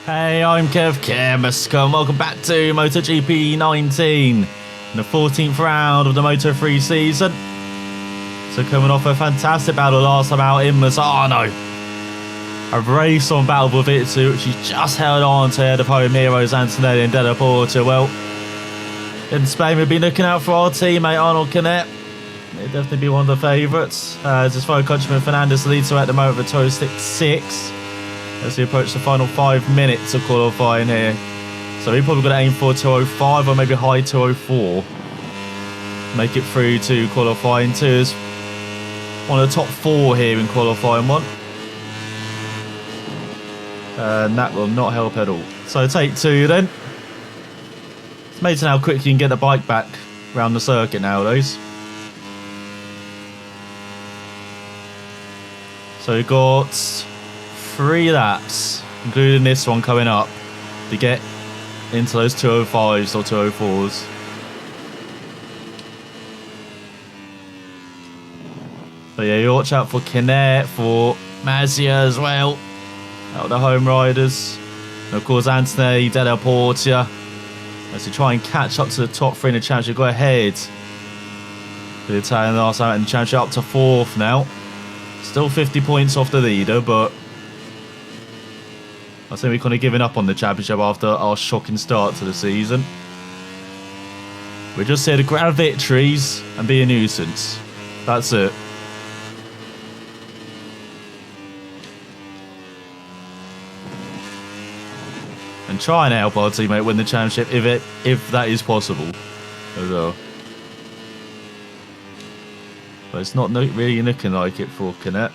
Hey, I'm Kev, and welcome back to MotoGP 19, in the 14th round of the Moto3 season. So coming off a fantastic battle last time out in Misano, a race on Battle with Itsu, which he just held on to ahead of home heroes Antonelli and Della Porta. Well, in Spain we've been looking out for our teammate Arnold Canet. He'd definitely be one of the favourites, as his fellow countryman Fernandez leads at the moment with a total stick 6. As we approach the final 5 minutes of qualifying here. So we're probably going to aim for 205 or maybe high 204. Make it through to qualifying 2 as one of the top 4 here in qualifying 1. And that will not help at all. So take 2 then. It's amazing how quick you can get the bike back around the circuit nowadays. So we've got 3 laps, including this one coming up, to get into those 205s or 204s. So yeah, you watch out for Canet, for Mazia as well, out of the home riders. And of course Antonelli, Della Porta, as they try and catch up to the top 3 in the championship. Go ahead. The Italian last out in the championship, up to 4th now. Still 50 points off the leader, but I think we're kind of giving up on the championship after our shocking start to the season. We're just here to grab victories and be a nuisance. That's it. And try and help our teammate win the championship if that is possible as well. But it's not really looking like it for Canet.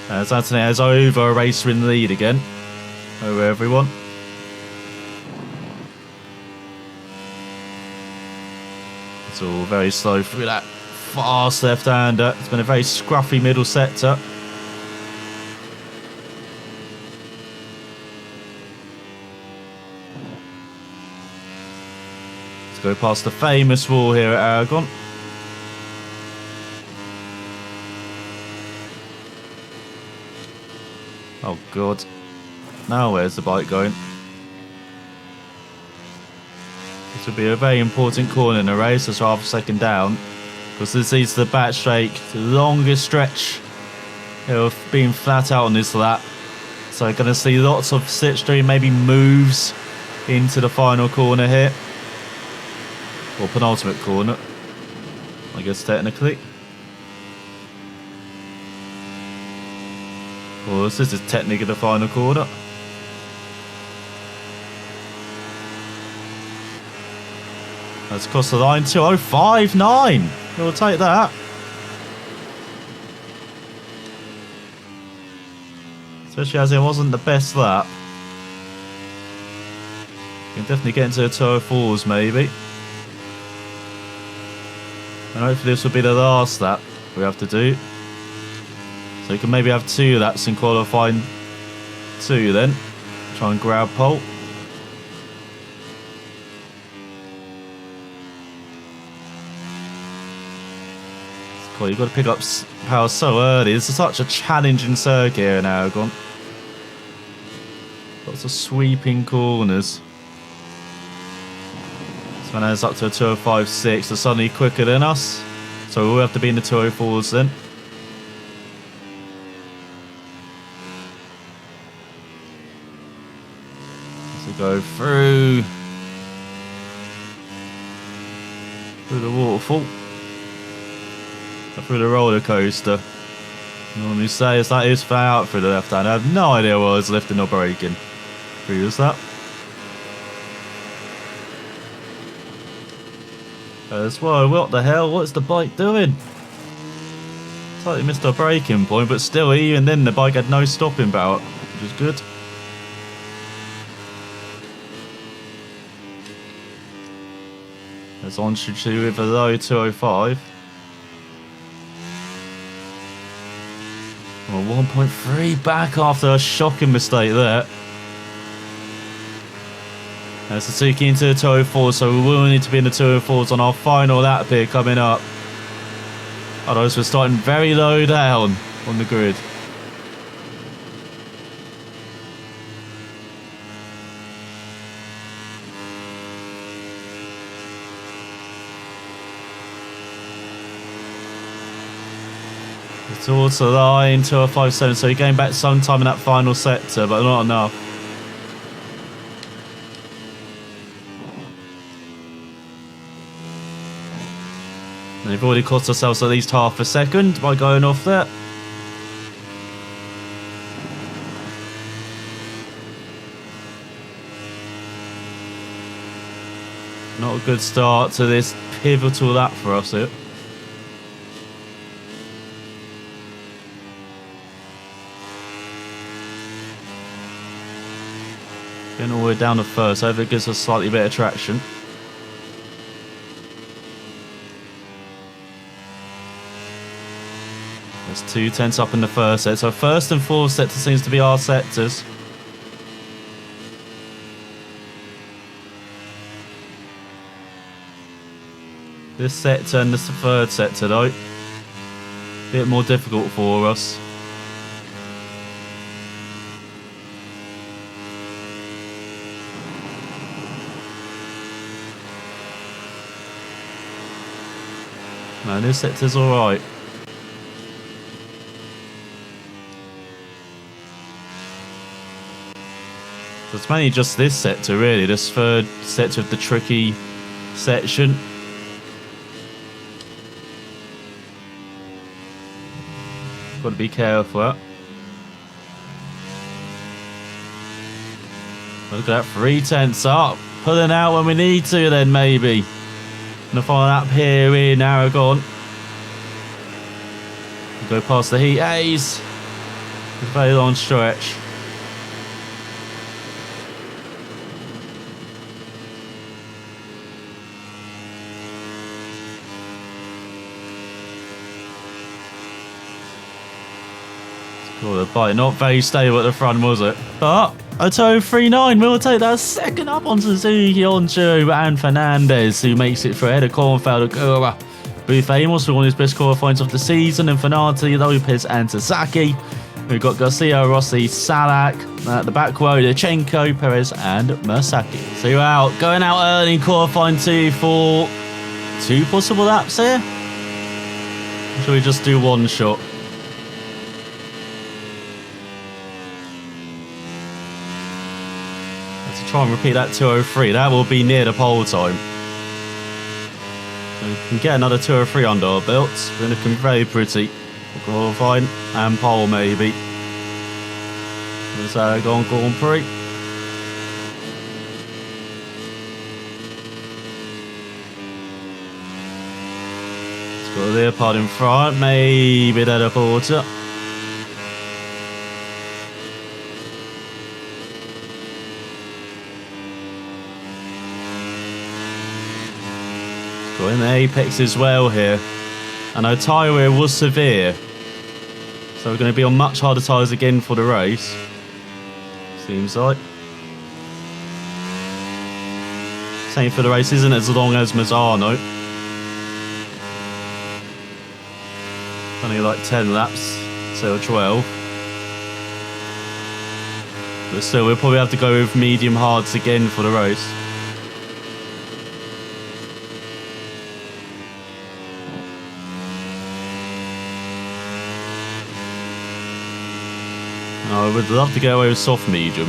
As Antonelli has over a racer in the lead again, over everyone. It's all very slow through that fast left-hander. It's been a very scruffy middle sector. Let's go past the famous wall here at Aragon. Oh god. Now where's the bike going? This will be a very important corner in the race. That's half a second down. Because this leads to the back straight. The longest stretch of being flat out on this lap. So we're going to see lots of slipstream, maybe moves into the final corner here. Or penultimate corner, I guess technically. Of course, this is technically the final corner. Let's cross the line, 2:05.9. We'll take that. Especially as it wasn't the best lap. You can definitely get into the 2:04s maybe. And hopefully this will be the last lap we have to do. So you can maybe have 2 laps in qualifying 2 then. Try and grab pole. Cool, you've got to pick up power so early. This is such a challenging circuit here in Aragon. Lots of sweeping corners. This man has up to a 2:05.6. They're suddenly quicker than us. So we'll have to be in the 2:04s then. Go through the waterfall, through the roller coaster. You normally say it's that is far out through the left hand. I have no idea what I was lifting or braking. Previous that. As well, what the hell? What's the bike doing? Slightly missed our braking point, but still, even then, the bike had no stopping power, which is good. As on should do with a low 2:05. Well, 1.3 back after a shocking mistake there. As Suzuki into the 2:04, so we will need to be in the 2:04s on our final lap here coming up. Otherwise we're starting very low down on the grid. Towards the line, 2057. So you're going back sometime in that final sector, but not enough. And they've already cost ourselves at least half a second by going off there. Not a good start to this pivotal lap for us here. Getting all the way down to first, hopefully it gives us slightly better traction. There's 2 tenths up in the first set, so first and fourth sector seems to be our sectors. This sector and this third sector though, a bit more difficult for us. No, this sector's alright. So it's mainly just this sector really, this third sector of the tricky section. Got to be careful. Look at that, 3 tenths up. Pulling out when we need to then maybe. Gonna follow up here in Aragon. Go past the heat haze. It's a very long stretch. Cool, the bike not very stable at the front, was it? But a 239 will take that second up on Suzuki, Oncho and Fernandez, who makes it for ahead of Kornfeld, Ogura. Booth Amos for one of his best qualifying of the season, and Fernati, Lopez and Sasaki. We've got Garcia, Rossi, Salak, at the back row, Lachenko, Perez and Mercaki. So you're out, going out early in qualifying 2 for 2 possible laps here? Or should we just do 1 shot? Try and repeat that 203. That will be near the pole time. So we can get another 203 under our belts. We're looking very pretty. Qualifying and pole maybe. There's Aragon Grand Prix. It's got a Leopard in front. Maybe that a Porter. In the apex as well here. And our tyre wear was severe, so we're going to be on much harder tyres again for the race, seems like. Same for the race isn't as long as Misano. Only like 10 laps, so 12. But still, we'll probably have to go with medium hards again for the race. I would love to get away with soft medium.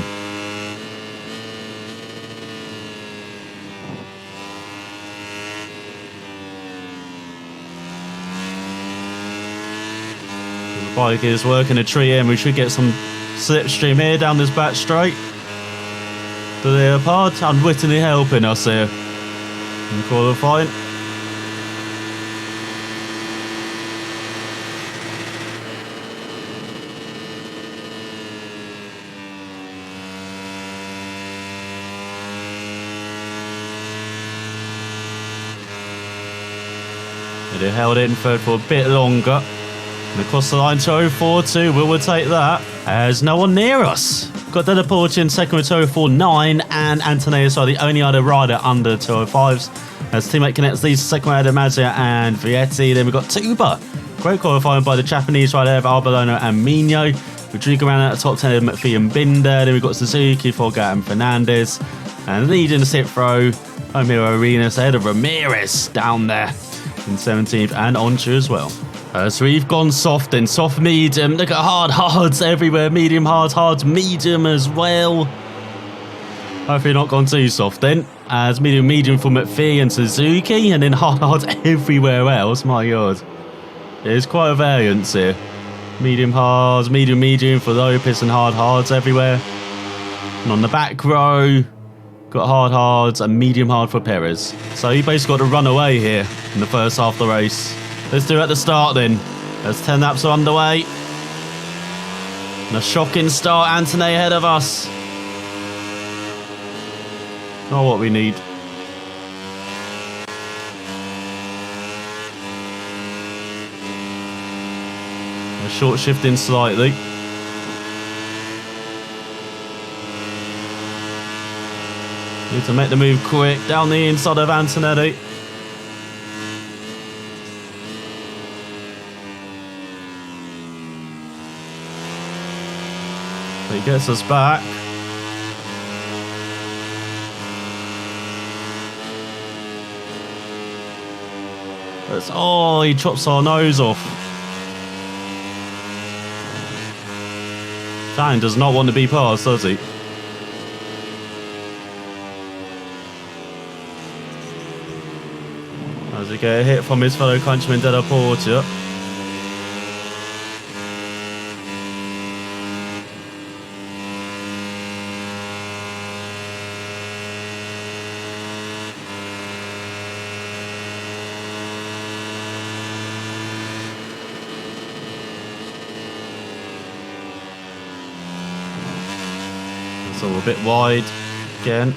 The bike is working a tree in. We should get some slipstream here down this back straight. The Leopard unwittingly helping us here in qualifying. They held it in third for a bit longer. And across the line, 204.2, we will take that as no one near us. Got Delaporte in second with 204.9, and Antoneus are the only other rider under 205s. As teammate connects these, second rider Mazia and Vietti. Then we've got Tuba. Great qualifying by the Japanese rider of Arbolano and Mino. Rodrigo ran out of top 10 of McPhee and Binder. Then we've got Suzuki, Fogart and Fernandez. And leading the 6th row, Homero Arenas ahead of Ramirez down there in 17th and Onchu as well. So we've gone soft then, soft medium. Look at hards everywhere, medium hards medium as well. Hopefully not gone too soft then. As medium for McPhee and Suzuki, and then hards everywhere else. My god, there's quite a variance here. Medium hards, medium for Lopez, and hards everywhere. And on the back row, got hards and medium hard for Perez. So he basically got to run away here in the first half of the race. Let's do it at the start then. There's 10 laps are underway. And a shocking start, Anthony ahead of us. Not what we need. A short shifting slightly. Need to make the move quick down the inside of Antonetti. He gets us back. Oh, he chops our nose off. Dan does not want to be passed, does he? As he get a hit from his fellow countryman Della Porta. It's all a bit wide again.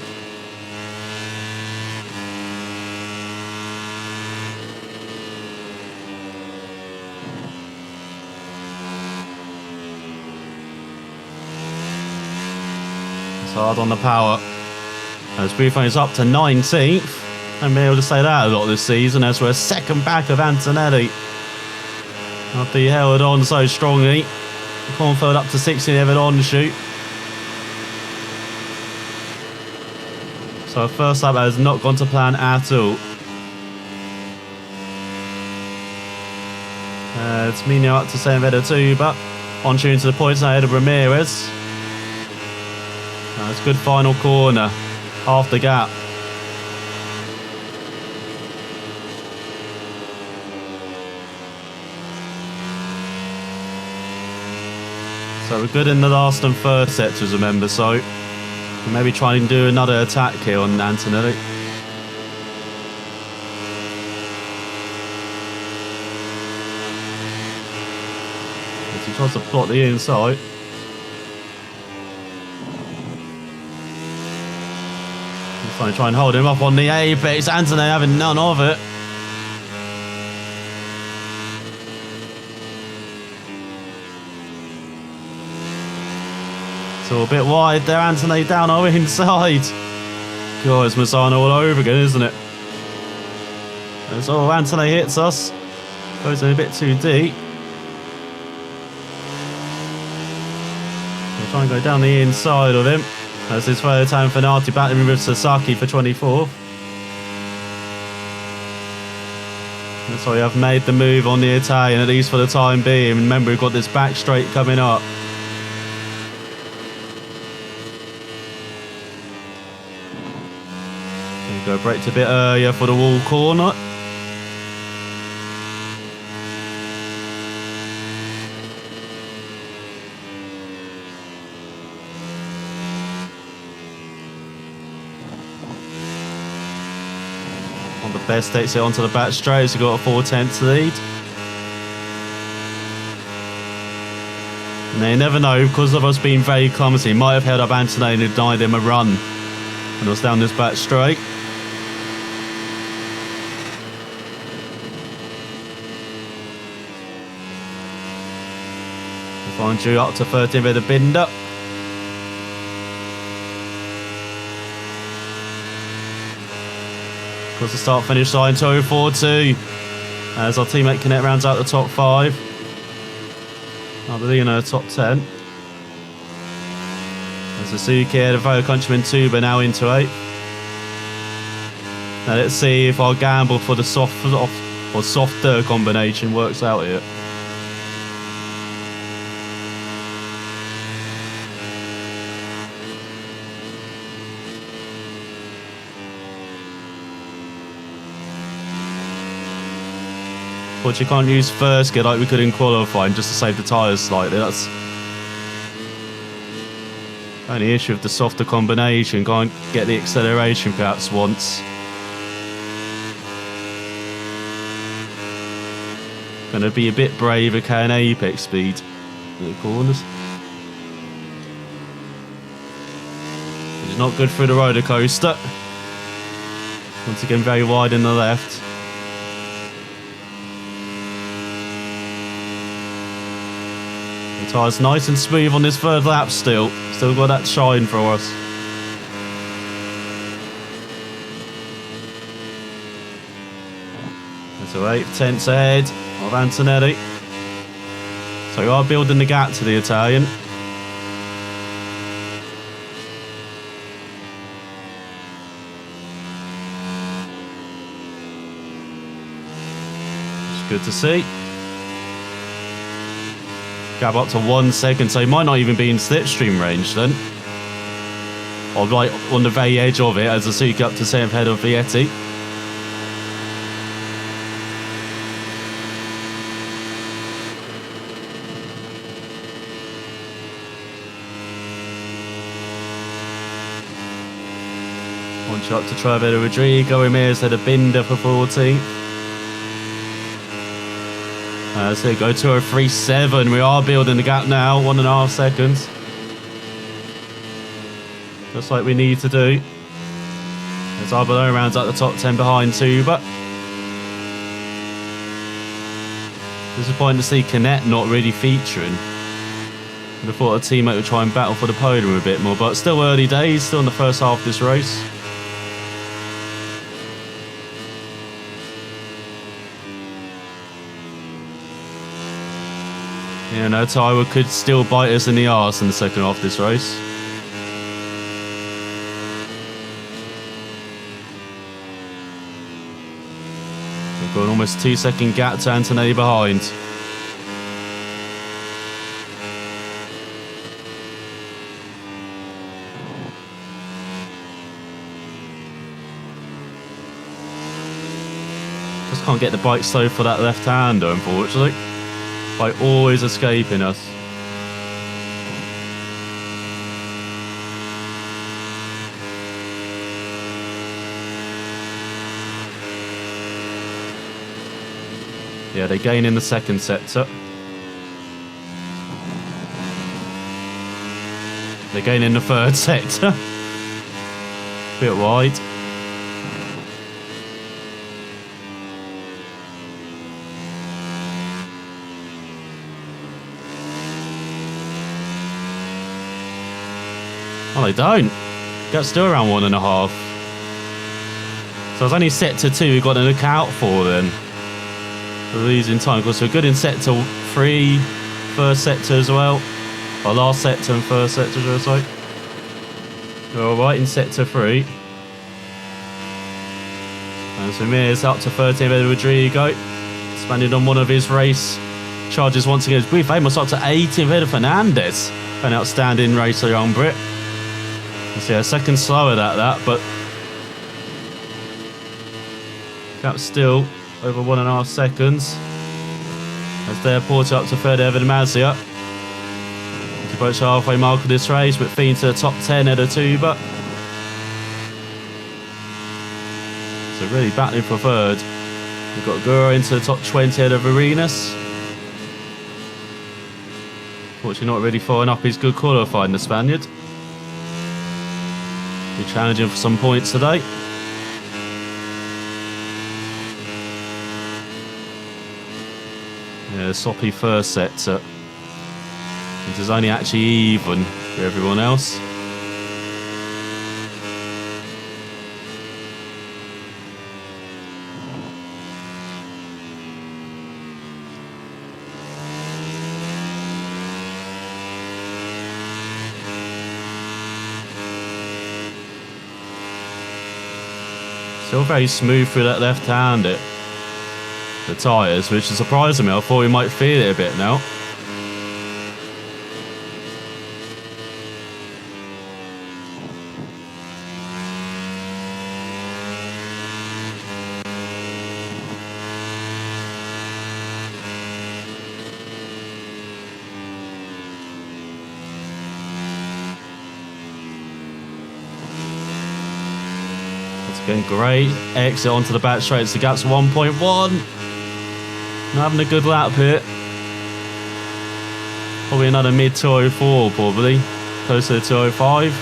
It's hard on the power. As Buffon is up to 19th. I'm able to say that a lot this season as we're second back of Antonetti. After he held on so strongly. Cornfield up to 16th, Evan on shoot. So first lap has not gone to plan at all. It's Mino up to 7th too, but on tune to the points ahead of Ramirez. It's a good final corner, half the gap. So we're good in the last and first sectors, remember, so maybe try and do another attack here on Antonetti. As he tries to plot the inside. He's trying to hold him up on the apex. Antonetti having none of it. So a bit wide there, Anthony down over inside. God, it's Misano all over again, isn't it? As Anthony hits us. Goes in a bit too deep. We'll try and go down the inside of him. As his fellow Italian Finati battling with Sasaki for 24th. That's why we have made the move on the Italian, at least for the time being. Remember, we've got this back straight coming up. Go braked a bit earlier for the wall corner. On the best takes it onto the back straight, so got a 4/10 lead. And they never know, because of us being very clumsy, he might have held up Anthony and denied him a run. And it was down this back straight. Find you up to 13th with a Binder. Of course, the start finish sign 2:04.2 as our teammate Connect rounds out the top 5. I believe in the top 10. As the Suzuki had a fellow countryman Tuba now into 8th. Now let's see if I'll gamble for the soft or softer combination works out here. But you can't use first gear like we could in qualifying just to save the tyres slightly. That's the only issue with the softer combination. Can't get the acceleration perhaps once. Gonna be a bit braver carrying apex speed in the corners. Which is not good for the roller coaster. Once again, very wide in the left. The tyre's nice and smooth on this third lap still. Still got that shine for us. So 8/10 ahead of Antonelli. So we are building the gap to the Italian. It's good to see. Gap up to 1 second, so he might not even be in slipstream range then. Or right on the very edge of it as the Suzuki up to 7th head of Vietti. One shot to Trevor Rodrigo. Ramirez had a Binder for 14th. So go 2:03.7. We are building the gap now. 1.5 seconds. Just like we need to do. As our below rounds at the top 10 behind Tuba. Disappointing to see Canet not really featuring. I'd have thought a teammate would try and battle for the podium a bit more, but still early days, still in the first half of this race. You know, Taiwo could still bite us in the arse in the second half of this race. We've got an almost 2-second gap to Antonelli behind. Just can't get the bike slow for that left-hander, unfortunately. By always escaping us. Yeah, they gain in the second sector. They gain in the third sector. Bit wide. Oh, they don't. Gap's still around 1.5. So it's only sector 2 we've got to look out for then. We're losing time. Because we're good in sector 3, first sector as well. Our last sector and first sector, should I say. We're alright in sector 3. And so Mir's up to 13th head of Rodrigo. Expanded on one of his race charges once again. We've famous up to 18th head of Fernandez. An outstanding racer, young Brit. Yeah, a second slower at that, but gap's still over 1.5 seconds. As they're ported up to third Evan Mazia. To approach the halfway mark of this race, but feeding to the top 10 head of Tuba. So really battling for third. We've got Gura into the top 20 head of Arenas. Fortunately not really following up his good qualifying, the Spaniard. Be challenging for some points today. Yeah, soppy first sector. It is only actually even for everyone else. Still very smooth through that left-hander. the tyres, which is surprising me. I thought we might feel it a bit now. Again, great exit onto the back straight. So the gap's 1.1. Having a good lap here. Probably another mid 204, probably. Closer to 205.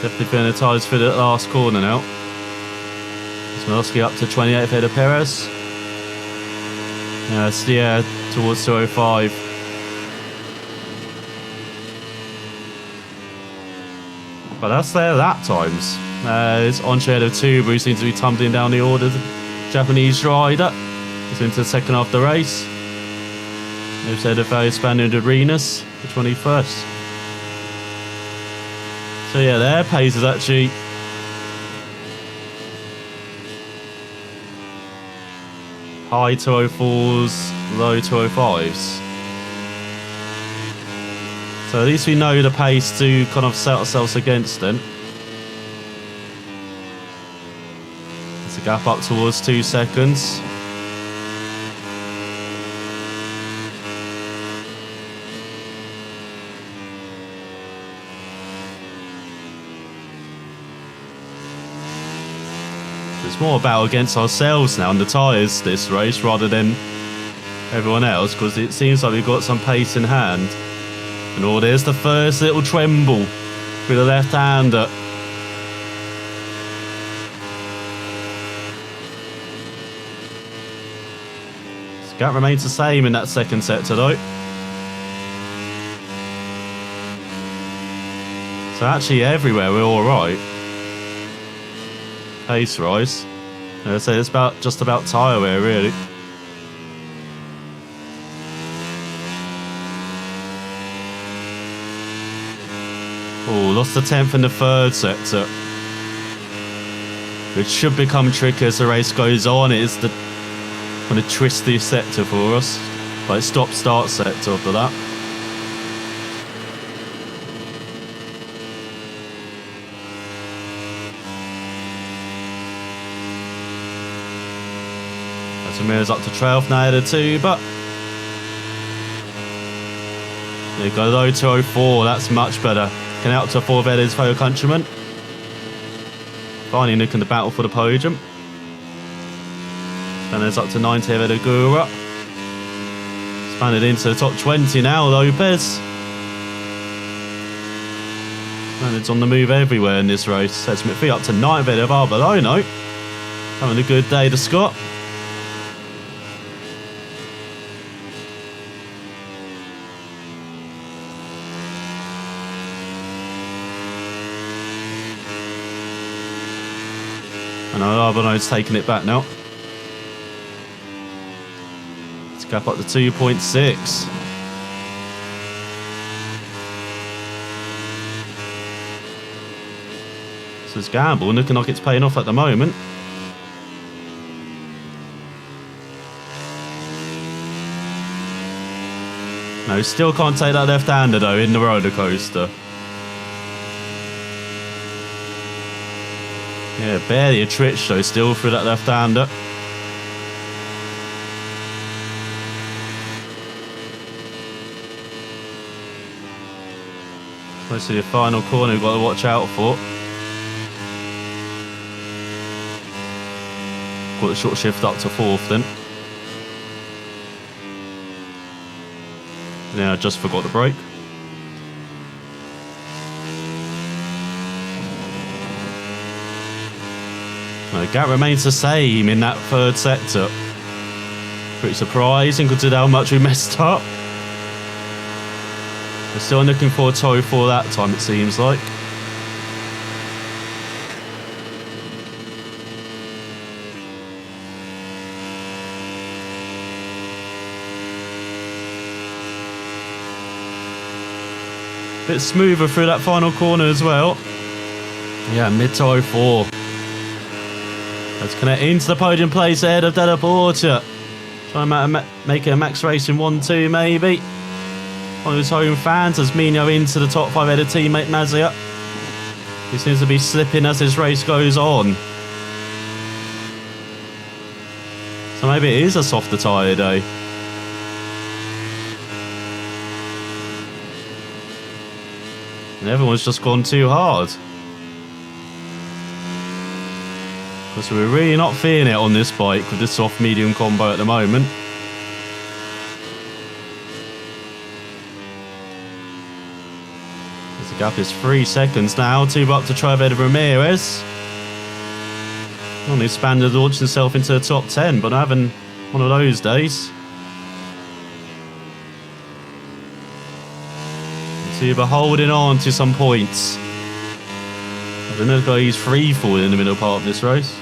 Definitely feeling the tyres through the last corner now. Smilovsky up to 28th ahead of Perez. Yeah, towards 205. But that's their lap times. It's on shade of 2, but he seems to be tumbling down the order. The Japanese rider is into the second half of the race. They've said a very Spaniard Arenas, the 21st. So yeah, their pace is actually high 204s, low 205s. So at least we know the pace to kind of set ourselves against them. It's a gap up towards 2 seconds. It's more a battle against ourselves now and the tyres this race rather than everyone else, because it seems like we've got some pace in hand. And oh, there's the first little tremble with the left-hander. The gap remains the same in that second sector though. So actually everywhere we're alright. Pace rise. I'd say it's just about tyre wear really. Oh, lost the 10th in the third sector, which should become tricky as the race goes on. It is the kind of twistiest sector for us, like stop-start sector after that. Ramirez up to 12th now out of 2, but there you go, low 204, that's much better. Getting out to 4th his fellow countryman. Finally looking the battle for the podium. And there's up to 90th head of Gura. Expanded into the top 20 now, Lopez. And it's on the move everywhere in this race. Sets McPhee up to 9th head of Arbolino. Having a good day to Scott. And Arbolino's taking it back now. Let's gap up to 2.6. So it's gamble looking like it's paying off at the moment. No, still can't take that left-hander though in the roller coaster. Yeah, barely a twitch though, still through that left-hander. Close to the final corner we've got to watch out for. Got the short shift up to 4th then. Yeah, I just forgot the brake. The gap remains the same in that third sector. Pretty surprising considering how much we messed up. We're still looking for a toe for that time, it seems like. bit smoother through that final corner as well. Yeah, mid to 04. Let's connect into the podium place ahead of Della Porta. Trying to make it a Max Racing 1-2 maybe. One of his home fans as Mino into the top 5 ahead of teammate Mazia. He seems to be slipping as this race goes on. So maybe it is a softer tyre day. And everyone's just gone too hard. Because we're really not feeling it on this bike with this soft medium combo at the moment. The gap is 3 seconds now. 2 up to try ahead of Ramirez. Only expanded, launched himself into the top 10, but having one of those days. So we're holding on to some points. I don't know if he's free falling in the middle part of this race.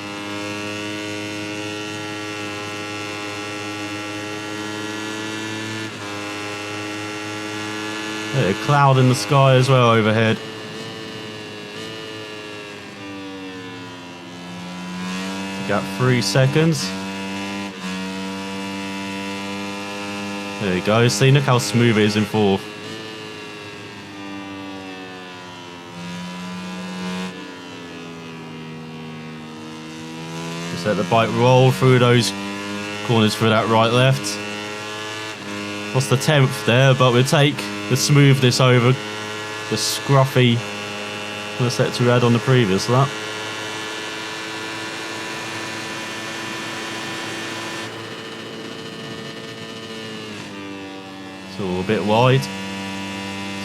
A cloud in the sky as well overhead. Got 3 seconds. There you go. See, look how smooth it is in 4th. Just let the bike roll through those corners through that right left. Lost the 10th there, but we'll take the smoothness over the scruffy sector we had on the previous lap. It's all a bit wide.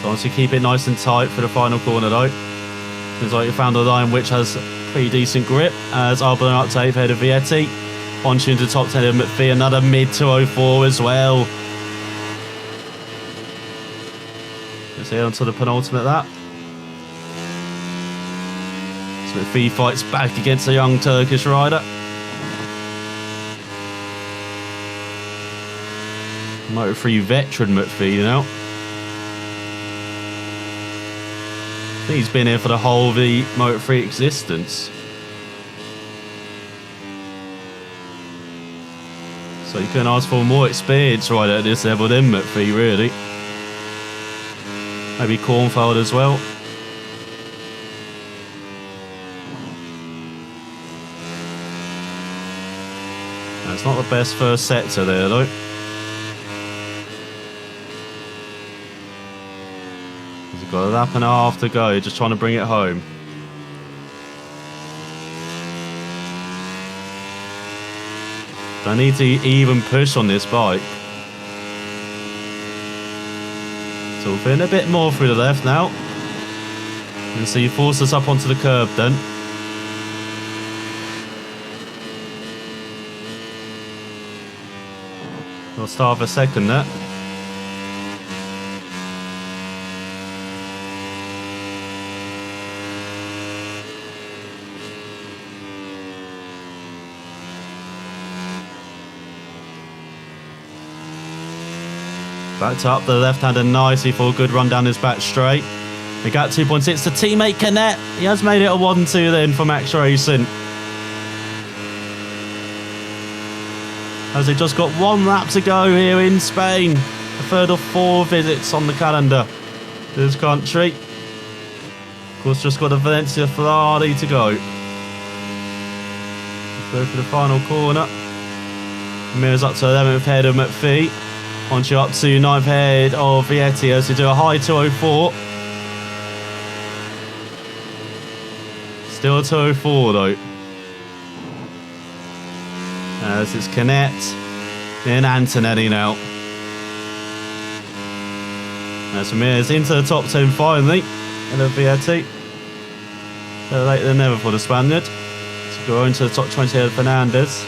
So once you keep it nice and tight for the final corner though. Seems like you found a line which has pretty decent grip as Albon up to 8th ahead of Vietti. Onto into top 10 of McPhee, another mid 204 as well. Let's head on to the penultimate lap. So McPhee fights back against a young Turkish rider. Moto3 veteran McPhee now. I think he's been here for the whole of the Moto3 existence. So you can ask for a more experienced rider at this level than McPhee, really. Maybe Cornfield as well. That's not the best first sector there though. He's got a lap and a half to go, just trying to bring it home. Don't need to even push on this bike. So we're feeling a bit more through the left now. And so you force us up onto the curb then. We'll start for a second there. Backed up the left-hander nicely for a good run down his back straight. We got 2.6 to teammate Canet. He has made it a 1-2 then for Max Racing. As they just got 1 lap to go here in Spain. The third of 4 visits on the calendar to this country. Of course, just got a Valencia Ferrari to go. Let's go for the final corner. Mirrors up to 11th head of McPhee. Onto up to 9th head of Vietti as they do a high 204. Still a 204 though. As it's Canet, then Antonelli now. As Ramirez into the top 10 finally. And of Vietti. Better late than never for the Spaniard. To go into the top 20 head of Fernandez.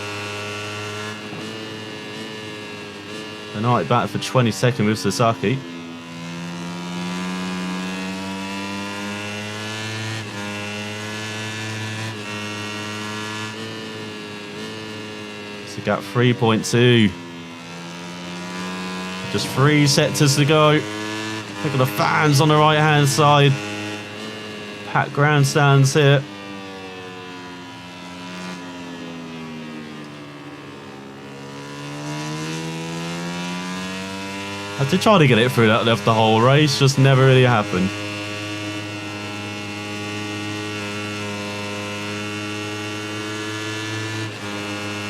The night back for 22nd with Sasaki. So gap 3.2. Just 3 sectors to go Look at the fans on the right hand side. Packed grandstands here. I did try to get it through that left the whole race, just never really happened.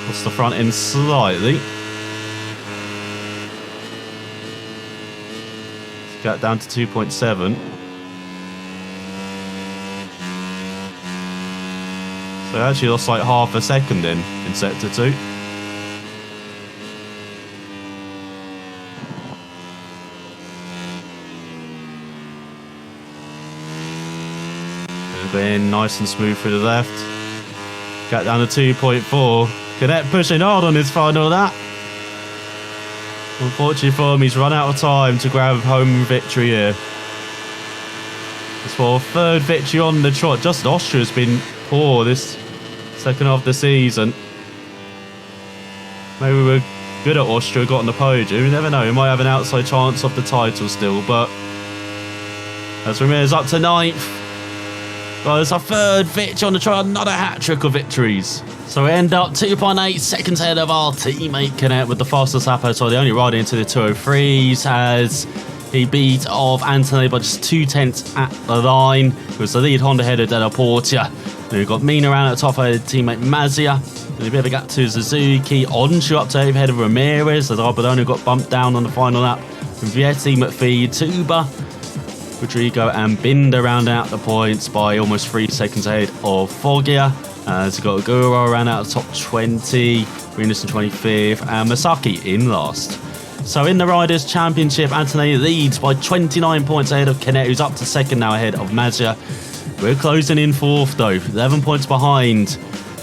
Lost the front end slightly. Got down to 2.7. So I actually lost like half a second in sector 2. Been nice and smooth through the left. Got down to 2.4. Canet pushing hard on his final lap. Unfortunately for him, he's run out of time to grab home victory here. It's for third victory on the trot. Just Austria's been poor this second half of the season. Maybe we're good at Austria, got on the podium. You never know, we might have an outside chance of the title still, but as Ramirez up to 9th. Well, it's our third victory on the trot, another hat-trick of victories. So we end up 2.8 seconds ahead of our teammate Canet with the fastest lap. So the only rider into the 203s as he beat off Anthony by just 2/10 at the line. It was the lead Honda header Della Portia. Then we've got Mina around at the top ahead of teammate Mazia. And a bit of a gap to Suzuki. Onshu up to ahead of Ramirez as Albadone got bumped down on the final lap. From Vietti, McPhee, Tuba, Rodrigo and Binder round out the points by almost 3 seconds ahead of Foggia. As we've got Aguro around out the top 20, Renus in 25th, and Masaki in last. So in the Riders' Championship, Antonelli leads by 29 points ahead of Canet, who's up to second now ahead of Mazia. We're closing in 4th though, 11 points behind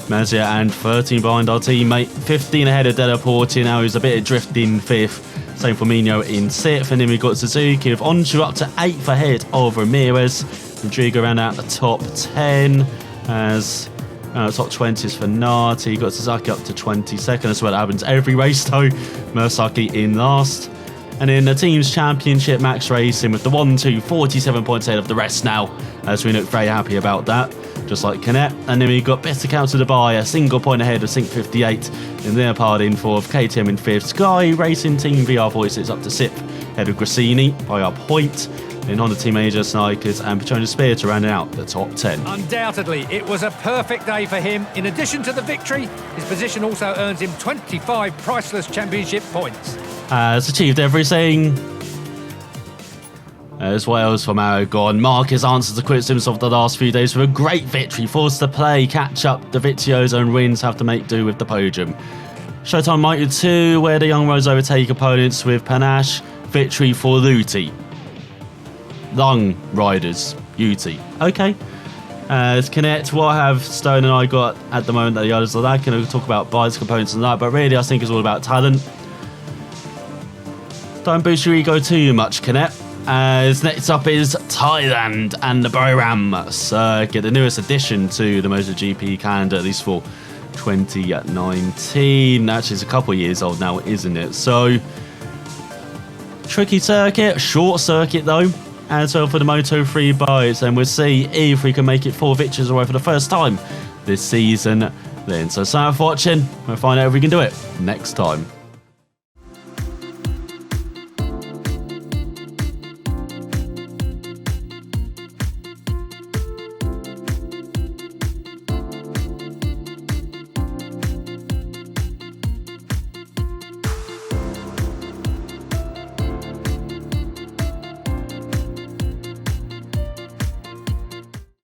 Mazia and 13 behind our teammate. 15 ahead of Della Portia now, who's a bit adrift in 5th. Same for Mino in 6th, and then we've got Suzuki with Onshu up to 8th ahead of Ramirez. Rodrigo around out the top 10 as top 20s for Nati. You've got Suzuki up to 22nd. That's what happens every race though. Murasaki in last. And in the team's championship, Max Racing with the 1-2, 47 points ahead of the rest now, as we look very happy about that, just like Canet. And then we've got Better Council Dubai, a single point ahead of Sync 58 in their part in 4th, KTM in 5th, Sky Racing Team VR46 up to 6th, ahead of Grassini by our point. In Honda Team Asia, Snikers and Petronas Spear to round out the top 10. Undoubtedly, it was a perfect day for him. In addition to the victory, his position also earns him 25 priceless championship points. Has achieved everything. As well as from Aragon, Marquez answers the criticisms of the last few days with a great victory, forced to play, catch up, the Vizioso and wins have to make do with the podium. Showtime Moto 2, where the young roads overtake opponents with panache, victory for Luti. Long riders, Uti. Okay. As Canet, what have Stone and I got at the moment that the others are lacking? We'll talk about bias components and that, but really I think it's all about talent. Don't boost your ego too much, Canet. As next up is Thailand and the Boram circuit, the newest addition to the MotoGP calendar, at least for 2019. Actually, it's a couple of years old now, isn't it? So, tricky circuit, short circuit though. As well for the Moto3 boys, and we'll see if we can make it 4 victories away for the first time this season then. So, thanks for watching. We'll find out if we can do it next time.